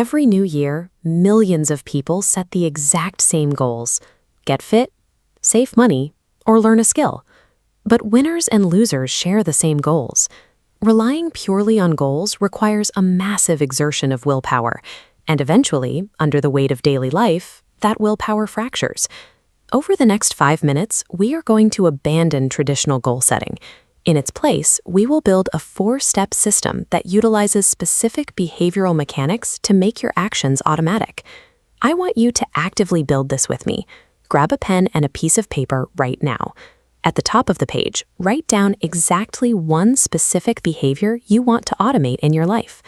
Every new year, millions of people set the exact same goals: get fit, save money, or learn a skill. But winners and losers share the same goals. Relying purely on goals requires a massive exertion of willpower, and eventually, under the weight of daily life, that willpower fractures. Over the next 5 minutes, we are going to abandon traditional goal setting. In its place, we will build a 4-step system that utilizes specific behavioral mechanics to make your actions automatic. I want you to actively build this with me. Grab a pen and a piece of paper right now. At the top of the page, write down exactly one specific behavior you want to automate in your life.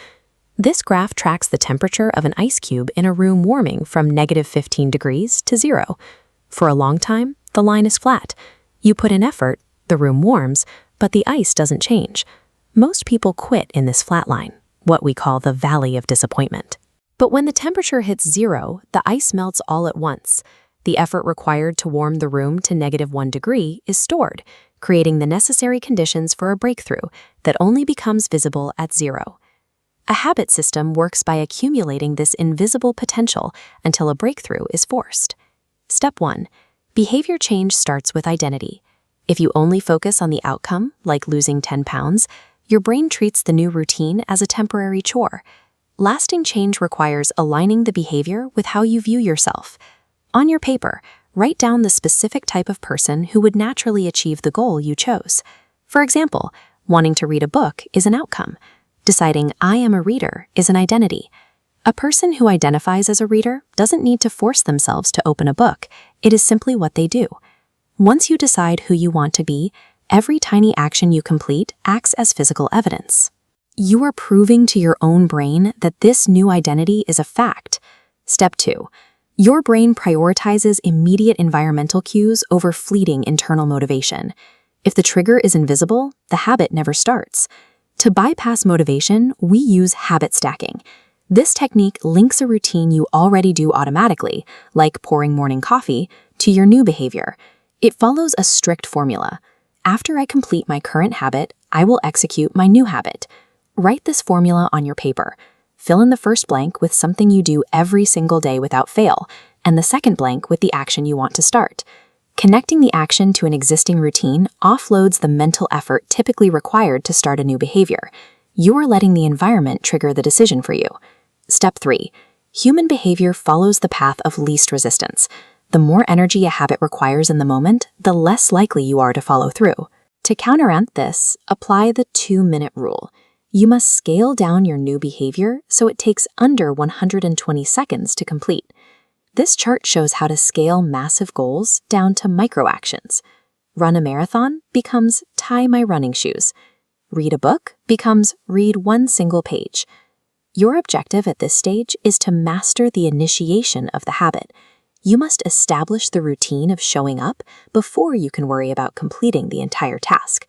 This graph tracks the temperature of an ice cube in a room warming from -15 degrees to 0. For a long time, the line is flat. You put in effort, the room warms, but the ice doesn't change. Most people quit in this flat line, what we call the valley of disappointment. But when the temperature hits 0, the ice melts all at once. The effort required to warm the room to -1 degree is stored, creating the necessary conditions for a breakthrough that only becomes visible at 0. A habit system works by accumulating this invisible potential until a breakthrough is forced. Step 1. Behavior change starts with identity. If you only focus on the outcome, like losing 10 pounds, your brain treats the new routine as a temporary chore. Lasting change requires aligning the behavior with how you view yourself. On your paper, write down the specific type of person who would naturally achieve the goal you chose. For example, wanting to read a book is an outcome. Deciding I am a reader is an identity. A person who identifies as a reader doesn't need to force themselves to open a book. It is simply what they do. Once you decide who you want to be, every tiny action you complete acts as physical evidence. You are proving to your own brain that this new identity is a fact. Step 2. Your brain prioritizes immediate environmental cues over fleeting internal motivation. If the trigger is invisible, the habit never starts. To bypass motivation, we use habit stacking. This technique links a routine you already do automatically, like pouring morning coffee, to your new behavior. It follows a strict formula. After I complete my current habit, I will execute my new habit. Write this formula on your paper. Fill in the first blank with something you do every single day without fail, and the second blank with the action you want to start. Connecting the action to an existing routine offloads the mental effort typically required to start a new behavior. You are letting the environment trigger the decision for you. Step 3. Human behavior follows the path of least resistance. The more energy a habit requires in the moment, the less likely you are to follow through. To counteract this, apply the 2-minute rule. You must scale down your new behavior so it takes under 120 seconds to complete. This chart shows how to scale massive goals down to micro-actions. Run a marathon becomes tie my running shoes. Read a book becomes read one single page. Your objective at this stage is to master the initiation of the habit. You must establish the routine of showing up before you can worry about completing the entire task.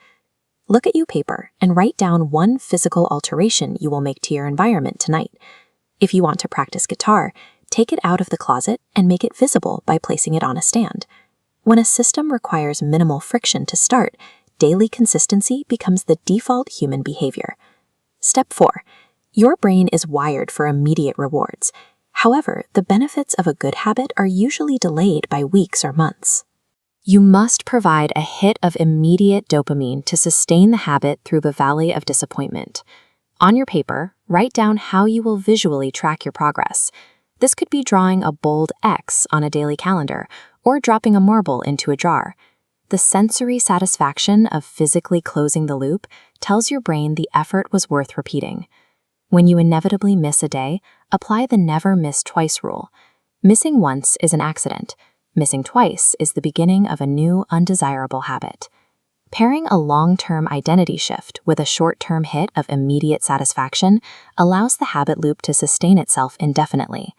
Look at your paper and write down one physical alteration you will make to your environment tonight. If you want to practice guitar, take it out of the closet and make it visible by placing it on a stand. When a system requires minimal friction to start, daily consistency becomes the default human behavior. Step 4. Your brain is wired for immediate rewards. However, the benefits of a good habit are usually delayed by weeks or months. You must provide a hit of immediate dopamine to sustain the habit through the valley of disappointment. On your paper, write down how you will visually track your progress. This could be drawing a bold X on a daily calendar or dropping a marble into a jar. The sensory satisfaction of physically closing the loop tells your brain the effort was worth repeating. When you inevitably miss a day, apply the never miss twice rule. Missing once is an accident. Missing twice is the beginning of a new, undesirable habit. Pairing a long-term identity shift with a short-term hit of immediate satisfaction allows the habit loop to sustain itself indefinitely.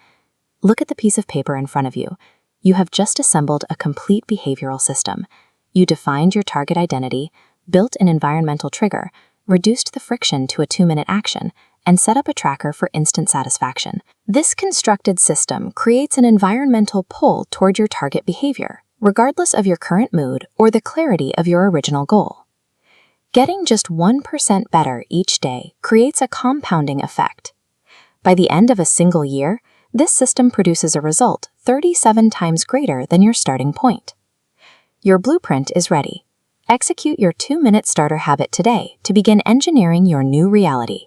Look at the piece of paper in front of you. You have just assembled a complete behavioral system. You defined your target identity, built an environmental trigger, reduced the friction to a 2-minute action, and set up a tracker for instant satisfaction. This constructed system creates an environmental pull toward your target behavior, regardless of your current mood or the clarity of your original goal. Getting just 1% better each day creates a compounding effect. By the end of a single year, this system produces a result 37 times greater than your starting point. Your blueprint is ready. Execute your 2-minute starter habit today to begin engineering your new reality.